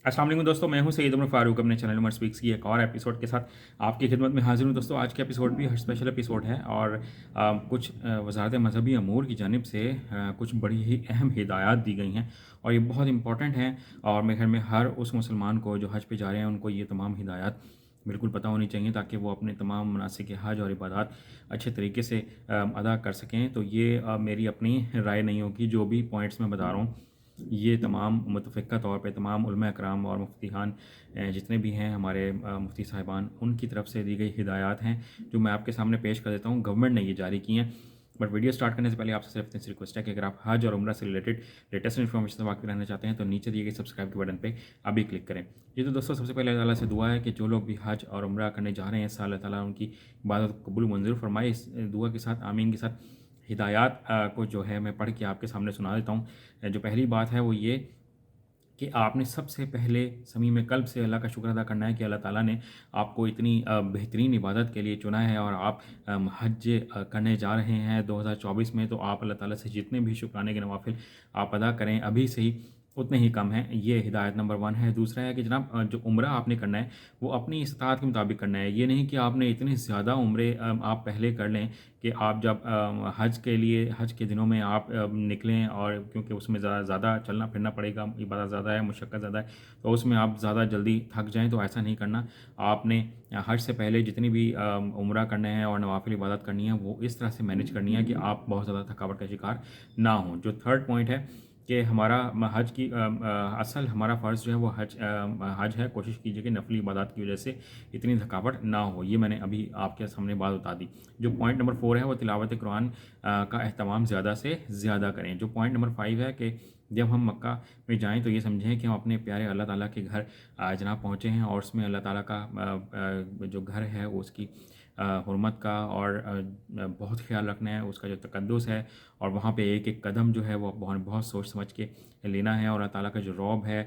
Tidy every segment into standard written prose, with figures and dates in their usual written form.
अस्सलाम वालेकुम दोस्तों, मैं हूं सैयद उमर फारूक अपने चैनल उमर स्पीक्स की एक और एपिसोड के साथ आपकी खिदमत में हाजिर हूं। दोस्तों, आज का एपिसोड भी स्पेशल एपिसोड है और कुछ वजारत मजहबी अमूर की जानिब से कुछ बड़ी ही अहम हिदायत दी गई हैं और ये बहुत इंपॉर्टेंट हैं। और मेरे ख्याल में हर उस मुसलमान को जो हज पे जा रहे हैं उनको ये तमाम हिदायत बिल्कुल पता होनी चाहिए ताकि वो अपने तमाम मनासिक हज और इबादत अच्छे तरीके से अदा कर सकें। तो ये मेरी अपनी राय नहीं होगी, जो भी पॉइंट्स मैं बता रहा हूँ ये तमाम मुतफ़िक़ा तौर पे तमाम उलमा कराम और मुफ्तियान जितने भी हैं हमारे मुफ्ती साहिबान उनकी तरफ से दी गई हिदायत हैं जो मैं आपके सामने पेश कर देता हूँ। गवर्नमेंट ने ये जारी की हैं। बट वीडियो स्टार्ट करने से पहले आपसे सिर्फ इतनी सी रिक्वेस्ट है कि अगर आप हज और उम्रा से रिलेटेड लेटेस्ट इन्फॉर्मेशन से वाकिफ़ रहना चाहते हैं तो नीचे दिए गए सब्सक्राइब के बटन पे अभी क्लिक करें। ये तो दोस्तों सबसे पहले अल्लाह ताला से दुआ है कि जो लोग भी हज और उम्रा करने जा रहे हैं अल्लाह ताला उनकी इबादत को कबूल मंजूर फरमाए। इस दुआ के साथ आमीन के साथ हिदायत को जो है मैं पढ़ के आपके सामने सुना देता हूँ। जो पहली बात है वो ये कि आपने सबसे पहले समीम कल्ब से अल्लाह का शुक्र अदा करना है कि अल्लाह ताला ने आपको इतनी बेहतरीन इबादत के लिए चुना है और आप हज करने जा रहे हैं 2024 में। तो आप अल्लाह ताला से जितने भी शुक्राने के नवाफिल आप अदा करें अभी से ही उतने ही कम हैं। ये हिदायत नंबर 1 है। दूसरा है कि जनाब जो उम्रा आपने करना है वो अपनी इस्तात के मुताबिक करना है। ये नहीं कि आपने इतने ज़्यादा उम्रे आप पहले कर लें कि आप जब हज के लिए हज के दिनों में आप निकलें और क्योंकि उसमें ज़्यादा चलना फिरना पड़ेगा, इबादत ज़्यादा है, मुशक्क़त ज़्यादा है, तो उसमें आप ज़्यादा जल्दी थक जाएँ। तो ऐसा नहीं करना। आपने हज से पहले जितनी भी उम्रा करने हैं और नवाफिल इबादत करनी है वो इस तरह से मैनेज करनी है कि आप बहुत ज़्यादा थकावट का शिकार ना हों। जो थर्ड पॉइंट है कि हमारा हज की असल हमारा फ़र्ज़ जो है वो हज है। कोशिश कीजिए कि नफली इबादत की वजह से इतनी थकावट ना हो। ये मैंने अभी आपके सामने बात बता दी। जो पॉइंट नंबर 4 है वो तिलावत कुरान का अहतमाम ज़्यादा से ज़्यादा करें। जो पॉइंट नंबर 5 है कि जब हम मक्का में जाएं तो ये समझें कि हम अपने प्यारे अल्लाह ताला के घर जनाब पहुँचे हैं और उसमें अल्लाह ताला का जो घर है वो उसकी हुर्मत का और बहुत ख्याल रखना है, उसका जो तकद्दुस है और वहाँ पे एक एक कदम जो है वो बहुत बहुत सोच समझ के लेना है। और अल्लाह ताला का जो रौब है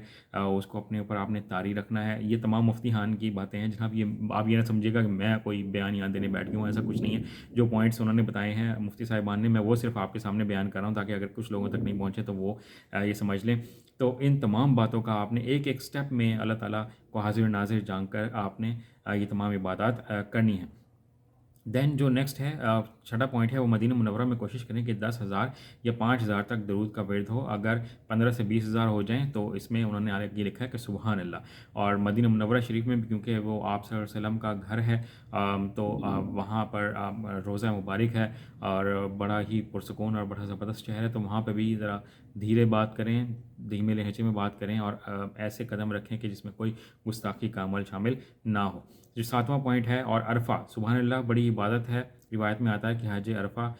उसको अपने ऊपर आपने तारी रखना है। ये तमाम मुफ्तियान की बातें हैं जनाब। ये आप ये ना समझिएगा कि मैं कोई बयान यहाँ देने बैठ गया हूँ, ऐसा कुछ नहीं है। जो पॉइंट्स उन्होंने बताए हैं मुफ्ती साहिबान ने मैं वो सिर्फ आपके सामने बयान कर रहा हूँ ताकि अगर कुछ लोगों तक नहीं पहुँचे तो वो ये समझ लें। तो इन तमाम बातों का आपने एक एक स्टेप में अल्लाह ताला को हाजिर नाजिर जानकर आपने ये तमाम इबादत करनी है। देन जो नेक्स्ट है छठा पॉइंट है वो मदीना मुनव्वरा में कोशिश करें कि 10,000 या 5,000 तक दरूद का विर्द हो। अगर 15 से 20,000 हो जाएं तो इसमें उन्होंने आगे ये लिखा है कि सुबहान अल्लाह। और मदीना मुनव्वरा शरीफ में भी क्योंकि वो आप सल्लल्लाहु अलैहि वसल्लम का घर है तो वहाँ पर रोज़ा मुबारक है और बड़ा ही पुरसकून और बड़ा ज़बरदस्त शहर है। तो वहाँ पर भी ज़रा धीरे बात करें, धीमे लहजे में बात करें और ऐसे कदम रखें कि जिसमें कोई गुस्ताखी का अमल शामिल ना हो। जो सातवां पॉइंट है और अरफ़ा सुबहान अल्लाह बड़ी इबादत है। रिवायत में आता है कि हज अरफ़ा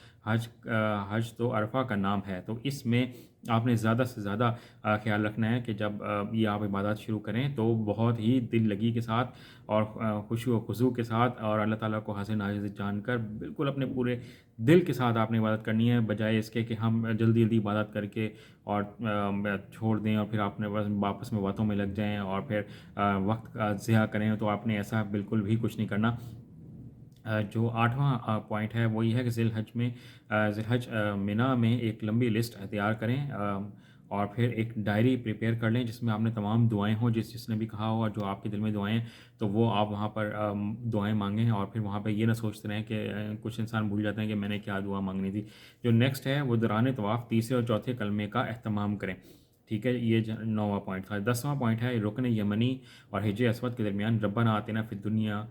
हज तो अरफ़ा का नाम है। तो इसमें आपने ज़्यादा से ज़्यादा ख्याल रखना है कि जब ये आप इबादत शुरू करें तो बहुत ही दिल लगी के साथ और खुशू व खुशू के साथ और अल्लाह ताला को हाज़िर नाज़िर जानकर बिल्कुल अपने पूरे दिल के साथ आपने इबादत करनी है, बजाय इसके कि हम जल्दी जल्दी इबादत करके और छोड़ दें और फिर आपने बस वापस में बातों में लग जाएं और फिर वक्त का ज़िया करें। तो आपने ऐसा बिल्कुल भी कुछ नहीं करना। जो आठवां पॉइंट है वो ये है कि ज़िलहज मिना में एक लंबी लिस्ट तैयार करें और फिर एक डायरी प्रिपेयर कर लें जिसमें आपने तमाम दुआएं हों जिसने भी कहा हो और जो आपके दिल में दुआएं हैं तो वो आप वहाँ पर दुआएं मांगें। और फिर वहाँ पर ये ना सोचते रहें कि कुछ इंसान भूल जाते हैं कि मैंने क्या दुआ मांगनी थी। जो नेक्स्ट है वो दौरान तवाफ़ तीसरे और चौथे कलमे का अहतमाम करें। ठीक है, ये 9वां पॉइंट था। 10वां पॉइंट है रुकन यमनी और हिज असवद के दरमियान रब्बना आतिना फिद दुनिया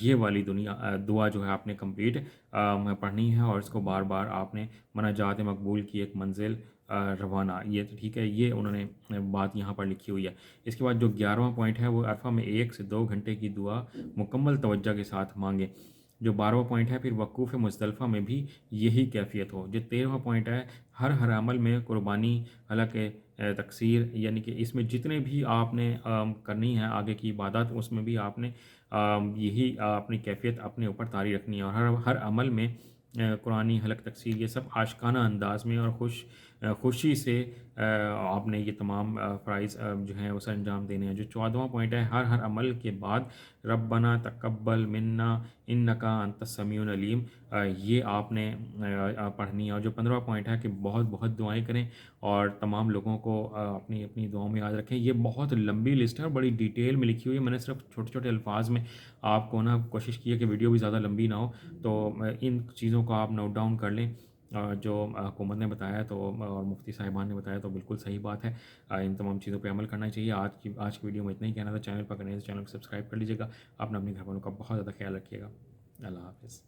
ये वाली दुआ जो है आपने कंप्लीट पढ़नी है और इसको बार बार आपने मनाजात मकबूल की एक मंजिल रवाना। ये तो ठीक है, ये उन्होंने बात यहाँ पर लिखी हुई है। इसके बाद जो 11वां पॉइंट है वो अरफा में 1 से 2 घंटे की दुआ मुकम्मल तवज्जो के साथ मांगे। जो 12वां पॉइंट है फिर वक़ूफ़ मुज़दलिफ़ा में भी यही कैफ़ियत हो। जो 13वां पॉइंट है हर अमल में कुर्बानी हालांकि तकसीर यानी कि इसमें जितने भी आपने करनी है आगे की इबादत उसमें भी आपने यही अपनी कैफियत अपने ऊपर तारी रखनी है। और हर अमल में कुरानी हलक तकसीर ये सब आशिकाना अंदाज में और खुश خوشی سے آپ نے یہ تمام فرائض جو ہیں اسے انجام دینے ہیں۔ جو 14واں پوائنٹ ہے، ہر عمل کے بعد ربنا تقبل منا انکا انت السمیع العلیم، یہ آپ نے پڑھنی ہے۔ اور جو 15واں پوائنٹ ہے کہ بہت بہت دعائیں کریں اور تمام لوگوں کو اپنی اپنی دعاؤں میں یاد رکھیں۔ یہ بہت لمبی لسٹ ہے اور بڑی ڈیٹیل میں لکھی ہوئی ہے، میں نے صرف چھوٹے چھوٹے الفاظ میں آپ کو نا کوشش کی ہے کہ ویڈیو بھی زیادہ لمبی نہ ہو، تو ان چیزوں کو آپ نوٹ ڈاؤن کر لیں۔ جو حکومت نے بتایا تو اور مفتی صاحبان نے بتایا تو بالکل صحیح بات ہے، ان تمام چیزوں پہ عمل کرنا چاہیے۔ آج کی ویڈیو میں اتنا ہی کہنا تھا۔ چینل پر کرنے سے چینل کو سبسکرائب کر لیجیے گا، اپنا اپنے گھر والوں کا بہت زیادہ خیال رکھیے گا۔ اللہ حافظ۔